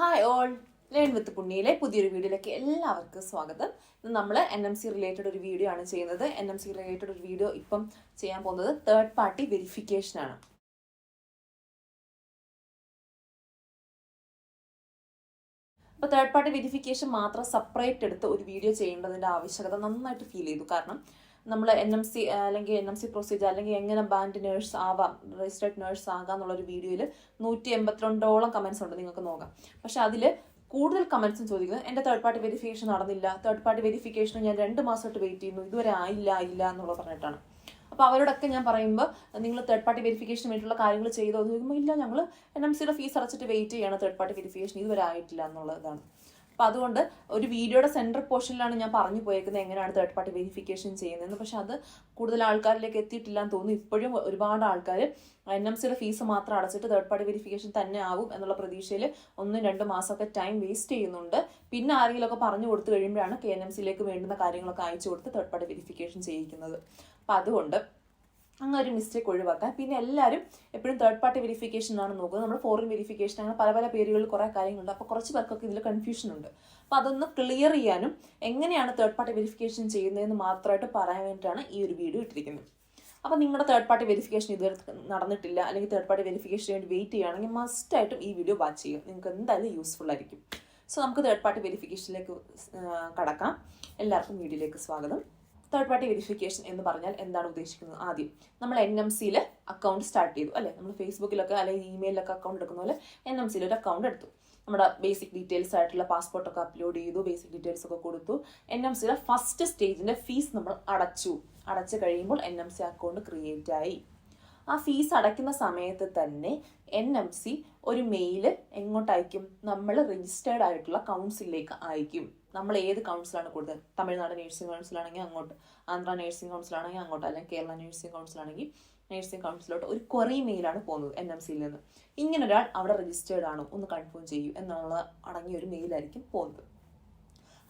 Hi all, learn with പുണ്യയിലെ പുതിയൊരു വീഡിയോയിലേക്ക് എല്ലാവർക്കും സ്വാഗതം. ഇന്ന് നമ്മൾ NMC റിലേറ്റഡ് ഒരു വീഡിയോ ആണ് ചെയ്യുന്നത്. NMC റിലേറ്റഡ് ഒരു വീഡിയോ ഇപ്പം ചെയ്യാൻ പോകുന്നത് തേർഡ് പാർട്ടി വെരിഫിക്കേഷൻ ആണ്. അപ്പോൾ തേർഡ് പാർട്ടി വെരിഫിക്കേഷൻ മാത്രം സെപ്പറേറ്റ് എടുത്ത് ഒരു വീഡിയോ ചെയ്യേണ്ടതിൻ്റെ ആവശ്യകത നന്നായിട്ട് ഫീൽ ചെയ്തു. കാരണം നമ്മൾ NMC അല്ലെങ്കിൽ NMC പ്രൊസീജിയർ അല്ലെങ്കിൽ എങ്ങനെ ബാൻഡ് നേഴ്സ് ആവാം, രജിസ്റ്റേർഡ് നേഴ്സ് ആകാം എന്നുള്ളൊരു വീഡിയോയിൽ 182ഓളം കമൻസ് ഉണ്ട്, നിങ്ങൾക്ക് നോക്കാം. പക്ഷെ അതിൽ കൂടുതൽ കമൻസും ചോദിക്കുന്നത് എൻ്റെ തേർഡ് പാർട്ടി വെരിഫിക്കേഷൻ നടന്നില്ല, തേർഡ് പാർട്ടി വെരിഫിക്കേഷൻ ഞാൻ 2 മാസമായിട്ട് വെയിറ്റ് ചെയ്യുന്നു, ഇതുവരെ ആയില്ല എന്നുള്ള പറഞ്ഞിട്ടാണ്. അപ്പോൾ അവരോടൊക്കെ ഞാൻ പറയുമ്പോൾ നിങ്ങൾ തേർഡ് പാർട്ടി വെരിഫിക്കേഷന് വേണ്ടിയിട്ടുള്ള കാര്യങ്ങൾ ചെയ്തോ എന്ന് ചോദിക്കുമ്പോൾ ഇല്ല, ഞങ്ങൾ NMCയുടെ ഫീസ് അടച്ചിട്ട് വെയിറ്റ് ചെയ്യാണ്, തേർഡ് പാർട്ടി വെരിഫിക്കേഷൻ ഇതുവരെ ആയിട്ടില്ല എന്നുള്ളതാണ്. അപ്പോൾ അതുകൊണ്ട് ഒരു വീഡിയോയുടെ സെൻട്രൽ പോർഷനിലാണ് ഞാൻ പറഞ്ഞു പോയേക്കുന്നത് എങ്ങനെയാണ് തേർഡ് പാർട്ടി വെരിഫിക്കേഷൻ ചെയ്യുന്നതെന്ന്. പക്ഷെ അത് കൂടുതൽ ആൾക്കാരിലേക്ക് എത്തിയിട്ടില്ല എന്ന് തോന്നുന്നു. ഇപ്പോഴും ഒരുപാട് ആൾക്കാർ NMCയുടെ ഫീസ് മാത്രം അടച്ചിട്ട് തേർഡ് പാർട്ടി വെരിഫിക്കേഷൻ തന്നെ ആവും എന്നുള്ള പ്രതീക്ഷയിൽ 1-2 മാസമൊക്കെ ടൈം വേസ്റ്റ് ചെയ്യുന്നുണ്ട്. പിന്നെ ആരെങ്കിലുമൊക്കെ പറഞ്ഞു കൊടുത്തു കഴിയുമ്പോഴാണ് KNMCയിലേക്ക് വേണ്ടുന്ന കാര്യങ്ങളൊക്കെ അയച്ചു കൊടുത്ത് തേർഡ് പാർട്ടി വെരിഫിക്കേഷൻ ചെയ്യിക്കുന്നത്. അപ്പം അതുകൊണ്ട് അങ്ങനെ ഒരു മിസ്റ്റേക്ക് ഒഴിവാക്കാൻ. പിന്നെ എല്ലാവരും എപ്പോഴും തേർഡ് പാർട്ടി വെരിഫിക്കേഷൻ ആണ് നോക്കുന്നത്. നമ്മൾ ഫോറിൻ വെരിഫിക്കേഷൻ അങ്ങനെ പല പേരുകളിൽ കുറേ കാര്യങ്ങളുണ്ട്. അപ്പോൾ കുറച്ച് പേർക്കൊക്കെ ഇതിൽ കൺഫ്യൂഷൻ ഉണ്ട്. അപ്പോൾ അതൊന്ന് ക്ലിയർ ചെയ്യാനും എങ്ങനെയാണ് തേർഡ് പാർട്ടി വെരിഫിക്കേഷൻ ചെയ്യുന്നതെന്ന് മാത്രമായിട്ട് പറയാൻ വേണ്ടിയിട്ടാണ് ഈ ഒരു വീഡിയോ ഇട്ടിരിക്കുന്നത്. അപ്പോൾ നിങ്ങളുടെ തേർഡ് പാർട്ടി വെരിഫിക്കേഷൻ ഇതുവരെ നടന്നിട്ടില്ല അല്ലെങ്കിൽ തേർഡ് പാർട്ടി വെരിഫിക്കേഷന് വേണ്ടി വെയിറ്റ് ചെയ്യുകയാണെങ്കിൽ മസ്റ്റായിട്ടും ഈ വീഡിയോ വാച്ച് ചെയ്യുക, നിങ്ങൾക്ക് എന്തായാലും യൂസ്ഫുൾ ആയിരിക്കും. സോ നമുക്ക് തേർഡ് പാർട്ടി വെരിഫിക്കേഷനിലേക്ക് കടക്കാം. എല്ലാവർക്കും വീഡിയോയിലേക്ക് സ്വാഗതം. തേർഡ് പാർട്ടി വെരിഫിക്കേഷൻ എന്ന് പറഞ്ഞാൽ എന്താണ് ഉദ്ദേശിക്കുന്നത്? ആദ്യം നമ്മൾ NMCയിൽ അക്കൗണ്ട് സ്റ്റാർട്ട് ചെയ്തു അല്ലേ, നമ്മൾ ഫേസ്ബുക്കിലൊക്കെ അല്ലെങ്കിൽ ഇമെയിലൊക്കെ അക്കൗണ്ട് എടുക്കുന്ന പോലെ NMCയിൽ ഒരു അക്കൗണ്ട് എടുത്തു. നമ്മുടെ ബേസിക് ഡീറ്റെയിൽസ് ആയിട്ടുള്ള പാസ്പോർട്ടൊക്കെ അപ്ലോഡ് ചെയ്തു, ബേസിക് ഡീറ്റെയിൽസ് ഒക്കെ കൊടുത്തു. NMCയുടെ ഫസ്റ്റ് സ്റ്റേജിൻ്റെ ഫീസ് നമ്മൾ അടച്ചു കഴിയുമ്പോൾ NMC അക്കൗണ്ട് ക്രിയേറ്റ് ആയി. ആ ഫീസ് അടയ്ക്കുന്ന സമയത്ത് തന്നെ NMC ഒരു മെയില് എങ്ങോട്ട് അയക്കും? നമ്മൾ രജിസ്റ്റേർഡ് ആയിട്ടുള്ള കൗൺസിലിലേക്ക് അയക്കും. നമ്മൾ ഏത് കൗൺസിലാണ് കൊടുത്തത്? തമിഴ്നാട് നേഴ്സിംഗ് കൗൺസിലാണെങ്കിൽ അങ്ങോട്ട്, ആന്ധ്ര നേഴ്സിംഗ് കൗൺസിലാണെങ്കിൽ അങ്ങോട്ട്, അല്ലെങ്കിൽ കേരള നേഴ്സിംഗ് കൗൺസിലാണെങ്കിൽ നേഴ്സിംഗ് കൗൺസിലോട്ട് ഒരു ക്വറി മെയിലാണ് പോകുന്നത് NMCയിൽ നിന്ന്. ഇങ്ങനെ ഒരാൾ അവിടെ രജിസ്റ്റേർഡ് ആണോ ഒന്ന് കൺഫേം ചെയ്യൂ എന്നുള്ള അടങ്ങിയ ഒരു മെയിലായിരിക്കും പോകുന്നത്.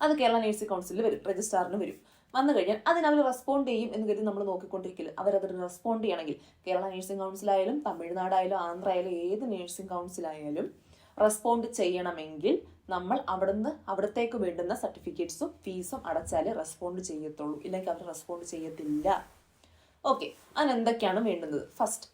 അത് കേരള നേഴ്സിംഗ് കൗൺസിലിൽ വരും, രജിസ്ട്രാറിന് വരും. വന്നു കഴിഞ്ഞാൽ അതിനവർ റെസ്പോണ്ട് ചെയ്യും എന്ന് കരുതി നമ്മൾ നോക്കിക്കൊണ്ടിരിക്കില്ല. അവരത് റെസ്പോണ്ട് ചെയ്യണമെങ്കിൽ കേരള നേഴ്സിംഗ് കൗൺസിലായാലും തമിഴ്നാടായാലും ആന്ധ്ര ആയാലും ഏത് നേഴ്സിംഗ് കൗൺസിലായാലും റെസ്പോണ്ട് ചെയ്യണമെങ്കിൽ നമ്മൾ അവിടത്തേക്ക് വേണ്ടുന്ന സർട്ടിഫിക്കറ്റ്സും ഫീസും അടച്ചാലേ റെസ്പോണ്ട് ചെയ്യത്തുള്ളൂ, ഇല്ലെങ്കിൽ അവർ റെസ്പോണ്ട് ചെയ്യത്തില്ല. ഓക്കെ, അതിനെന്തൊക്കെയാണ് വേണ്ടുന്നത്? ഫസ്റ്റ്,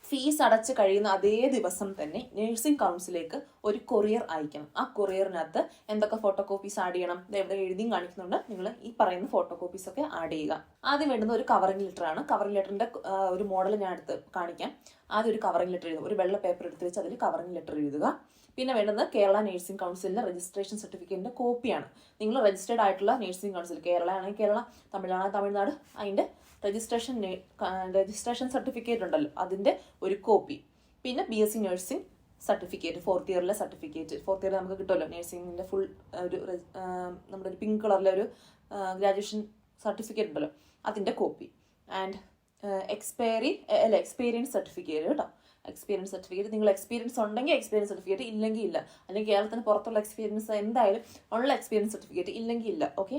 ഫീസ് അടച്ച് കഴിയുന്ന അതേ ദിവസം തന്നെ നേഴ്സിംഗ് കൗൺസിലേക്ക് ഒരു കൊറിയർ അയക്കണം. ആ കൊറിയറിനകത്ത് എന്തൊക്കെ ഫോട്ടോ കോപ്പീസ് ആഡ് ചെയ്യണം? ഇവിടെ എഴുതിയും കാണിക്കുന്നുണ്ട്. നിങ്ങൾ ഈ പറയുന്ന ഫോട്ടോ കോപ്പീസ് ഒക്കെ ആഡ് ചെയ്യുക. ആദ്യം വേണ്ടുന്ന ഒരു കവറിംഗ് ലെറ്റർ ആണ്. കവറിംഗ് ലെറ്ററിന്റെ ഒരു മോഡൽ ഞാൻ എടുത്ത് കാണിക്കാം. ആദ്യം ഒരു കവറിംഗ് ലെറ്റർ എഴുതുക, ഒരു വെള്ള പേപ്പർ എടുത്ത് വെച്ച് അതിൽ കവറിംഗ് ലെറ്റർ എഴുതുക. പിന്നെ വേണ്ടുന്നത് കേരള നേഴ്സിംഗ് കൗൺസിലിന്റെ രജിസ്ട്രേഷൻ സർട്ടിഫിക്കറ്റിന്റെ കോപ്പിയാണ്. നിങ്ങൾ രജിസ്റ്റേർഡ് ആയിട്ടുള്ള നേഴ്സിംഗ് കൗൺസിൽ, കേരള ആണെങ്കിൽ കേരള, തമിഴ്നാട് അതിന്റെ രജിസ്ട്രേഷൻ സർട്ടിഫിക്കറ്റ് ഉണ്ടല്ലോ, അതിന്റെ ഒരു കോപ്പി. പിന്നെ BSc നഴ്സിംഗ് സർട്ടിഫിക്കറ്റ്, 4th ഇയറിലെ സർട്ടിഫിക്കറ്റ്. 4th ഇയർ നമുക്ക് കിട്ടുമല്ലോ നേഴ്സിംഗിന്റെ ഫുൾ ഒരു നമ്മുടെ ഒരു പിങ്ക് കളറിലെ ഒരു ഗ്രാജുവേഷൻ സർട്ടിഫിക്കറ്റ് ഉണ്ടല്ലോ, അതിന്റെ കോപ്പി. ആൻഡ് എക്സ്പീരിയൻസ് സർട്ടിഫിക്കറ്റ് കേട്ടോ. എക്സ്പീരിയൻസ് സർട്ടിഫിക്കറ്റ്, നിങ്ങൾ എക്സ്പീരിയൻസ് ഉണ്ടെങ്കിൽ എക്സ്പീരിയൻസ് സർട്ടിഫിക്കറ്റ്, ഇല്ലെങ്കിൽ ഇല്ല. അല്ലെങ്കിൽ കേരളത്തിന് പുറത്തുള്ള എക്സ്പീരിയൻസ് എന്തായാലും ഉള്ള എക്സ്പീരിയൻസ് സർട്ടിഫിക്കറ്റ്, ഇല്ലെങ്കിൽ ഇല്ല. ഓക്കെ.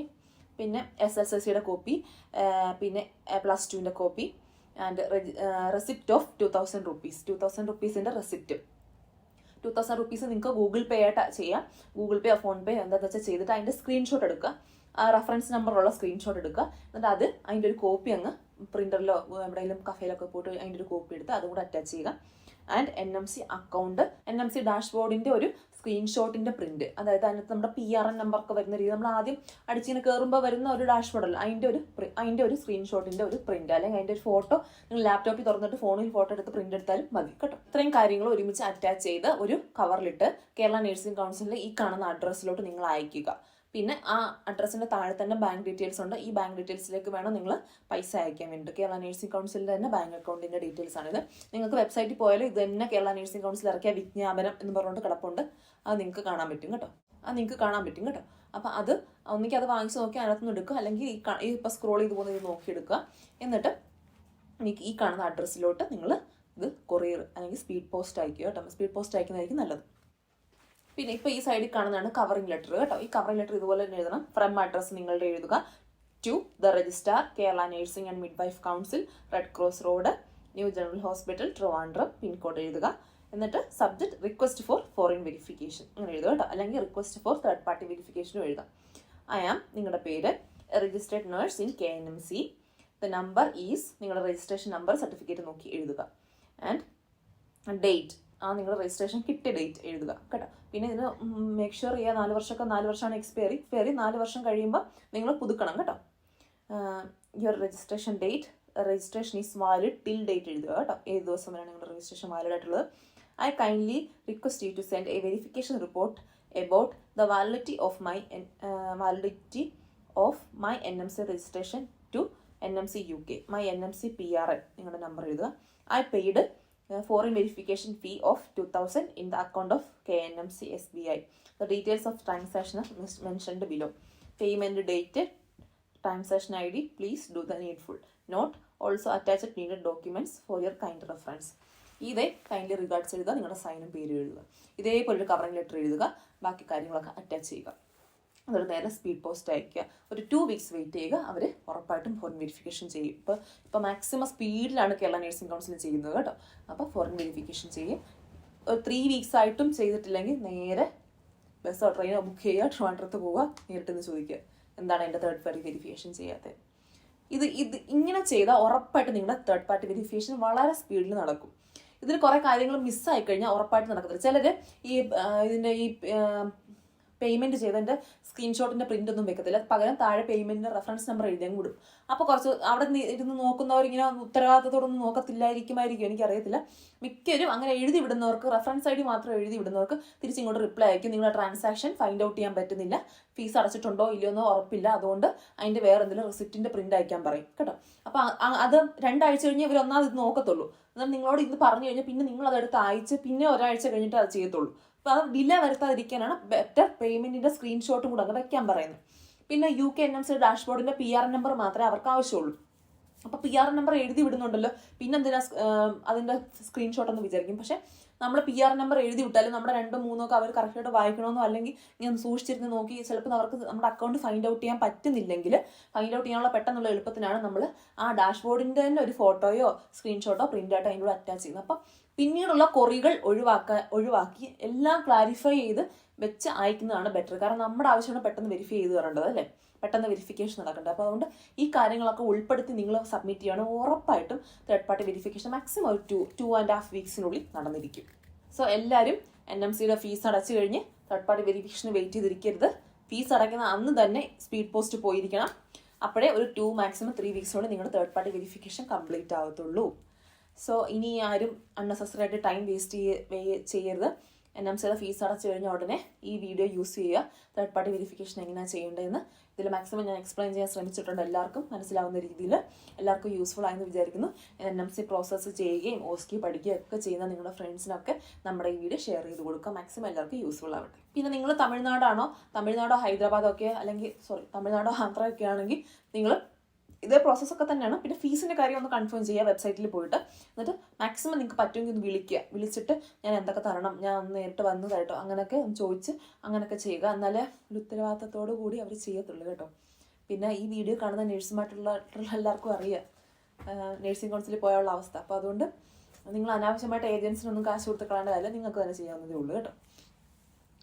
പിന്നെ SSLCയുടെ കോപ്പി, പിന്നെ +2ന്റെ copy. And receipt of 2000 rupees, 2000 rupeesന്റെ റെസിപ്റ്റ്. 2000 rupees നിങ്ങൾക്ക് ഗൂഗിൾ പേ ആയിട്ട് ചെയ്യാം. ഗൂഗിൾ പേ, ഫോൺ പേ എന്താണെന്ന് വെച്ചാൽ ചെയ്തിട്ട് അതിൻ്റെ സ്ക്രീൻഷോട്ട് എടുക്കുക. ആ റെഫറൻസ് നമ്പറുള്ള സ്ക്രീൻഷോട്ട് എടുക്കുക. എന്നിട്ട് അത് അതിൻ്റെ ഒരു കോപ്പി അങ്ങ് പ്രിന്ററിലോ എവിടെയെങ്കിലും കഫേയിലൊക്കെ പോയിട്ട് അതിൻ്റെ ഒരു കോപ്പി എടുത്ത് അതും കൂടെ അറ്റാച്ച് ചെയ്യുക. ആൻഡ് NMC അക്കൗണ്ട്, NMC ഡാഷ്ബോർഡിൻ്റെ ഒരു സ്ക്രീൻഷോട്ടിൻ്റെ പ്രിന്റ്, അതായത് അതിനകത്ത് നമ്മുടെ PRN നമ്പറൊക്കെ വരുന്ന രീതി, നമ്മൾ ആദ്യം അടിച്ചിങ്ങനെ കയറുമ്പോൾ വരുന്ന ഒരു ഡാഷ്ബോർഡല്ലോ, അതിൻ്റെ ഒരു സ്ക്രീൻഷോട്ടിൻ്റെ ഒരു പ്രിന്റ്, അല്ലെങ്കിൽ അതിൻ്റെ ഒരു ഫോട്ടോ നിങ്ങൾ ലാപ്ടോപ്പിൽ തുറന്നിട്ട് ഫോണിൽ ഫോട്ടോ എടുത്ത് പ്രിന്റ് എടുത്താലും മതി കേട്ടോ. ഇത്രയും കാര്യങ്ങൾ ഒരുമിച്ച് അറ്റാച്ച് ചെയ്ത് ഒരു കവറിലിട്ട് കേരള നേഴ്സിംഗ് കൗൺസിലിൻ്റെ ഈ കാണുന്ന അഡ്രസ്സിലോട്ട് നിങ്ങൾ അയക്കുക. പിന്നെ ആ അഡ്രസ്സിൻ്റെ താഴെ തന്നെ ബാങ്ക് ഡീറ്റെയിൽസ് ഉണ്ട്. ഈ ബാങ്ക് ഡീറ്റെയിൽസിലേക്ക് വേണം നിങ്ങൾ പൈസ അയക്കാൻ വേണ്ടിയിട്ട്. കേരള നേഴ്സിംഗ് കൗൺസിലിൻ്റെ തന്നെ ബാങ്ക് അക്കൗണ്ടിൻ്റെ ഡീറ്റെയിൽസ് ആണിത്. നിങ്ങൾക്ക് വെബ്സൈറ്റിൽ പോയാലും ഇത് തന്നെ കേരള നേഴ്സിംഗ് കൗൺസിൽ ഇറക്കിയ വിജ്ഞാപനം എന്ന് പറഞ്ഞുകൊണ്ട് കിടപ്പുണ്ട്. അത് നിങ്ങൾക്ക് കാണാൻ പറ്റും കേട്ടോ. അപ്പം അത് ഒന്നിക്ക് അത് വാങ്ങിച്ച് നോക്കി അതിനകത്തുനിന്ന് എടുക്കുക, അല്ലെങ്കിൽ ഈ ഇപ്പം സ്ക്രോൾ ചെയ്ത് പോകുന്നത് ഇത് നോക്കിയെടുക്കുക. എന്നിട്ട് ഈ കാണുന്ന അഡ്രസ്സിലോട്ട് നിങ്ങൾ ഇത് കൊറിയർ അല്ലെങ്കിൽ സ്പീഡ് പോസ്റ്റ് അയക്കുക കേട്ടോ. സ്പീഡ് പോസ്റ്റ് അയക്കുന്നതായിരിക്കും നല്ലത്. പിന്നെ ഇപ്പോൾ ഈ സൈഡിൽ കാണുന്നതാണ് കവറിംഗ് ലെറ്റർ കേട്ടോ. ഈ കവറിംഗ് ലെറ്റർ ഇതുപോലെ തന്നെ എഴുതണം. ഫ്രം അഡ്രസ് നിങ്ങളുടെ എഴുതുക. To the registrar, Kerala nursing and midwife council, red cross road, new general hospital, Trivandrum, pincode എഴുതുക. എന്നിട്ട് subject request for foreign verification അങ്ങനെ എഴുതുക കേട്ടോ, അല്ലെങ്കിൽ റിക്വസ്റ്റ് ഫോർ തേർഡ് പാർട്ടി വെരിഫിക്കേഷനും എഴുതാം. ഐ ആം നിങ്ങളുടെ പേര്, registered nurse in KNMC. The number is നിങ്ങളുടെ രജിസ്ട്രേഷൻ നമ്പർ, സർട്ടിഫിക്കറ്റ് നോക്കി എഴുതുക. ആൻഡ് ഡേറ്റ്, നിങ്ങളുടെ രജിസ്ട്രേഷൻ കിട്ടിയ ഡേറ്റ് എഴുതുക കേട്ടോ. പിന്നെ ഇതിന് മേക്ക് ഷുവർ ചെയ്യുക 4 വർഷമാണ് എക്സ്പയറി. 4 വർഷം കഴിയുമ്പോൾ നിങ്ങൾ പുതുക്കണം കേട്ടോ. Your registration date, registration is valid till date എഴുതുക കേട്ടോ, ഏത് ദിവസം വരെയാണ് നിങ്ങളുടെ രജിസ്ട്രേഷൻ വാലിഡ് ആയിട്ടുള്ളത്. I kindly request you to send a verification report about the validity of my NMC registration to NMC UK. My NMC PRN നിങ്ങളുടെ number എഴുതുക. I paid foreign verification fee of 2,000 in the account of KNMC SBI. The details of transaction are mentioned below. Payment date, transaction ID, please do the needful. Note, also attached needed documents for your kind reference. ഇതേ kindly regards എഴുതുക, നിങ്ങളുടെ സൈനും പേരും എഴുതുക. ഇതേപോലെ ഒരു covering letter എഴുതുക, ബാക്കി കാര്യങ്ങളൊക്കെ അറ്റാച്ച് ചെയ്യുക. അതൊരു നേരെ സ്പീഡ് പോസ്റ്റ് അയക്കുക. ഒരു 2 weeks വെയിറ്റ് ചെയ്യുക, അവർ ഉറപ്പായിട്ടും ഫോറിൻ വെരിഫിക്കേഷൻ ചെയ്യും. ഇപ്പോൾ മാക്സിമം സ്പീഡിലാണ് കേരള നഴ്സിംഗ് കൗൺസിൽ ചെയ്യുന്നത് കേട്ടോ. അപ്പോൾ ഫോറിൻ വെരിഫിക്കേഷൻ ചെയ്യും. ഒരു 3 weeks ആയിട്ടും ചെയ്തിട്ടില്ലെങ്കിൽ നേരെ ബസ്സോ ട്രെയിനോ ബുക്ക് ചെയ്യുക, ട്രിവാൻഡ്രത്ത് പോവുക, നേരിട്ടെന്ന് ചോദിക്കുക എന്താണ് എൻ്റെ തേർഡ് പാർട്ടി വെരിഫിക്കേഷൻ ചെയ്യാത്തത്. ഇത് ഇങ്ങനെ ചെയ്താൽ ഉറപ്പായിട്ട് നിങ്ങളുടെ തേർഡ് പാർട്ടി വെരിഫിക്കേഷൻ വളരെ സ്പീഡിൽ നടക്കും. ഇതിൽ കുറേ കാര്യങ്ങൾ മിസ്സായി കഴിഞ്ഞാൽ ഉറപ്പായിട്ട് നടക്കത്തില്ല. ചിലർ ഇതിൻ്റെ പേയ്മെൻറ്റ് ചെയ്തതിൻ്റെ സ്ക്രീൻഷോട്ടിൻ്റെ പ്രിൻ്റ് ഒന്നും വെക്കത്തില്ല, പകരം താഴെ പേയ്മെൻറ്റിൻ്റെ റെഫറൻസ് നമ്പർ എഴുതിയും വിടും. അപ്പോൾ കുറച്ച് അവിടെ ഇരുന്ന് നോക്കുന്നവരിങ്ങനെ ഉത്തരവാദിത്തത്തോടൊന്നും നോക്കത്തില്ലായിരിക്കുമായിരിക്കും, എനിക്കറിയത്തില്ല. മിക്കവരും അങ്ങനെ എഴുതി വിടുന്നവർക്ക്, റെഫറൻസ് ID മാത്രം എഴുതി വിടുന്നവർക്ക് തിരിച്ചിങ്ങോട്ട് റിപ്ലൈ അയക്കും, നിങ്ങളുടെ ട്രാൻസാക്ഷൻ ഫൈൻഡ് ഔട്ട് ചെയ്യാൻ പറ്റുന്നില്ല, ഫീസ് അടച്ചിട്ടുണ്ടോ ഇല്ലയോ എന്നോ ഉറപ്പില്ല, അതുകൊണ്ട് അതിൻ്റെ വേറെ എന്തെങ്കിലും റെസിപ്റ്റിൻ്റെ പ്രിൻ്റ് അയക്കാൻ പറയും കേട്ടോ. അപ്പോൾ അത് 2 ആഴ്ച കഴിഞ്ഞ് ഇവർ ഒന്നാമത് ഇത് നോക്കത്തുള്ളൂ. എന്നാൽ നിങ്ങളോട് ഇത് പറഞ്ഞു കഴിഞ്ഞാൽ പിന്നെ നിങ്ങളതെടുത്ത് അയച്ച് പിന്നെ ഒരാഴ്ച കഴിഞ്ഞിട്ട് അത് ചെയ്യത്തുള്ളൂ. അപ്പോൾ അത് ഡിലേ വരുത്താതിരിക്കാനാണ് ബെറ്റർ പേയ്മെൻറ്റിൻ്റെ സ്ക്രീൻഷോട്ടും കൂടെ അങ്ങ് വയ്ക്കാൻ പറയുന്നത്. പിന്നെ UK NMC ഡാഷ്ബോർഡിൻ്റെ PRN നമ്പർ മാത്രമേ അവർക്ക് ആവശ്യമുള്ളൂ. അപ്പോൾ PRN നമ്പർ എഴുതി വിടുന്നുണ്ടല്ലോ, പിന്നെ എന്തിനാ അതിൻ്റെ സ്ക്രീൻഷോട്ട് എന്ന് വിചാരിക്കും. പക്ഷേ നമ്മൾ PRN നമ്പർ എഴുതി വിട്ടാലും നമ്മുടെ 2, 3 ഒക്കെ അവർ കറക്റ്റായിട്ട് വായിക്കണമെന്നോ അല്ലെങ്കിൽ ഇങ്ങനെ സൂക്ഷിച്ചിരുന്ന് നോക്കി ചിലപ്പോൾ അവർക്ക് നമ്മുടെ അക്കൗണ്ട് ഫൈൻഡ് ഔട്ട് ചെയ്യാൻ പറ്റുന്നില്ലെങ്കിൽ ഫൈൻഡ് ഔട്ട് ചെയ്യാനുള്ള പെട്ടെന്നുള്ള എളുപ്പത്തിനാണ് നമ്മൾ ആ ഡാഷ്ബോർഡിൻ്റെ തന്നെ ഒരു ഫോട്ടോയോ സ്ക്രീൻഷോട്ടോ പ്രിൻ്റായിട്ടോ അതിൻ്റെ കൂടെ അറ്റാച്ച് ചെയ്യുന്നത്. അപ്പം പിന്നീടുള്ള കൊറികൾ ഒഴിവാക്കി എല്ലാം ക്ലാരിഫൈ ചെയ്ത് വെച്ച് അയക്കുന്നതാണ് ബെറ്റർ. കാരണം നമ്മുടെ ആവശ്യമാണ് പെട്ടെന്ന് വെരിഫൈ ചെയ്ത് തരേണ്ടത് അല്ലേ, പെട്ടെന്ന് വെരിഫിക്കേഷൻ നടക്കേണ്ടത്. അപ്പോൾ അതുകൊണ്ട് ഈ കാര്യങ്ങളൊക്കെ ഉൾപ്പെടുത്തി നിങ്ങൾ സബ്മിറ്റ് ചെയ്യുകയാണ് ഉറപ്പായിട്ടും തേർഡ് പാർട്ടി വെരിഫിക്കേഷൻ മാക്സിമം ഒരു 2.5 weeksനുള്ളിൽ നടന്നിരിക്കും. സോ എല്ലാവരും NMCയുടെ ഫീസ് അടച്ചു കഴിഞ്ഞ് തേർഡ് പാർട്ടി വെരിഫിക്കേഷന് വെയിറ്റ് ചെയ്തിരിക്കരുത്. ഫീസ് അടയ്ക്കുന്ന അന്ന് തന്നെ സ്പീഡ് പോസ്റ്റ് പോയിരിക്കണം. അപ്പോഴേ ഒരു 2 maximum 3 weeksനോട് നിങ്ങളുടെ തേർഡ് പാർട്ടി വെരിഫിക്കേഷൻ കംപ്ലീറ്റ് ആവത്തുള്ളൂ. സോ ഇനി ആരും അൺനെസസറി ആയിട്ട് ടൈം വേസ്റ്റ് ചെയ്യരുത്. NMCയുടെ ഫീസ് അടച്ചു കഴിഞ്ഞ ഉടനെ ഈ വീഡിയോ യൂസ് ചെയ്യുക. തേർഡ് പാർട്ടി വെരിഫിക്കേഷൻ എങ്ങനെയാണ് ചെയ്യേണ്ടതെന്ന് ഇതിൽ മാക്സിമം ഞാൻ എക്സ്പ്ലെയിൻ ചെയ്യാൻ ശ്രമിച്ചിട്ടുണ്ട്. എല്ലാവർക്കും മനസ്സിലാവുന്ന രീതിയിൽ എല്ലാവർക്കും യൂസ്ഫുൾ ആയെന്ന് വിചാരിക്കുന്നു. NMC പ്രോസസ്സ് ചെയ്യുകയും OSCE പഠിക്കുകയും ഒക്കെ ചെയ്യുന്ന നിങ്ങളുടെ ഫ്രണ്ട്സിനൊക്കെ നമ്മുടെ ഈ വീഡിയോ ഷെയർ ചെയ്ത് കൊടുക്കുക. മാക്സിമം എല്ലാവർക്കും യൂസ്ഫുൾ ആവട്ടെ. പിന്നെ നിങ്ങൾ തമിഴ്നാടോ ഹൈദരാബാദോ ഒക്കെ അല്ലെങ്കിൽ തമിഴ്നാടോ ആന്ധ്ര ഒക്കെ ആണെങ്കിൽ നിങ്ങൾ ഇതേ പ്രോസസ്സൊക്കെ തന്നെയാണ്. പിന്നെ ഫീസിൻ്റെ കാര്യം ഒന്ന് കൺഫേം ചെയ്യുക വെബ്സൈറ്റിൽ പോയിട്ട്. എന്നിട്ട് മാക്സിമം നിങ്ങൾക്ക് പറ്റുമെങ്കിൽ ഒന്ന് വിളിച്ചിട്ട് ഞാൻ എന്തൊക്കെ തരണം, ഞാൻ ഒന്ന് നേരിട്ട് വന്ന് തരട്ടോ അങ്ങനെയൊക്കെ ചോദിച്ച് അങ്ങനെയൊക്കെ ചെയ്യുക. എന്നാലേ ഒരു ഉത്തരവാദിത്തത്തോടു കൂടി അവർ ചെയ്യത്തുള്ളൂ കേട്ടോ. പിന്നെ ഈ വീഡിയോ കാണുന്ന നേഴ്സുമായിട്ടുള്ള എല്ലാവർക്കും അറിയാം നേഴ്സിംഗ് കൗൺസിലിൽ പോയുള്ള അവസ്ഥ. അപ്പോൾ അതുകൊണ്ട് നിങ്ങൾ അനാവശ്യമായിട്ട് ഏജൻസിനൊന്നും കാശ് കൊടുത്ത് കളയേണ്ട കാര്യം നിങ്ങൾക്ക് തന്നെ ചെയ്യാവുന്നതേ ഉള്ളൂ കേട്ടോ.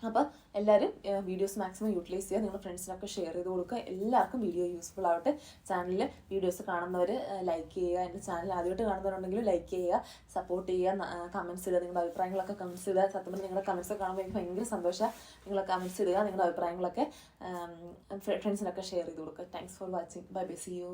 അപ്പോൾ എല്ലാവരും വീഡിയോസ് മാക്സിമം യൂട്ടിലൈസ് ചെയ്യുക, നിങ്ങളുടെ ഫ്രണ്ട്സിനൊക്കെ ഷെയർ ചെയ്ത് കൊടുക്കുക. എല്ലാവർക്കും വീഡിയോ യൂസ്ഫുൾ ആവട്ടെ. ചാനലിൽ വീഡിയോസ് കാണുന്നവർ ലൈക്ക് ചെയ്യുക, എൻ്റെ ചാനൽ ആദ്യമായിട്ട് കാണുന്നവരുണ്ടെങ്കിൽ ലൈക്ക് ചെയ്യുക, സപ്പോർട്ട് ചെയ്യുക, കമൻറ്റ്സ് ഇടുക, നിങ്ങളുടെ അഭിപ്രായങ്ങളൊക്കെ കമൻറ്റ്സ് ഇടുക. സത്യം പറഞ്ഞാൽ നിങ്ങളുടെ കമൻറ്റ്സ് കാണുമ്പോൾ എനിക്ക് ഭയങ്കര സന്തോഷമാണ്. നിങ്ങൾ കമൻറ്റ്സ് ഇടുക, നിങ്ങളുടെ അഭിപ്രായങ്ങളൊക്കെ ഫ്രണ്ട്സിനൊക്കെ ഷെയർ ചെയ്ത് കൊടുക്കുക. Thanks for watching. Bye bye, see U.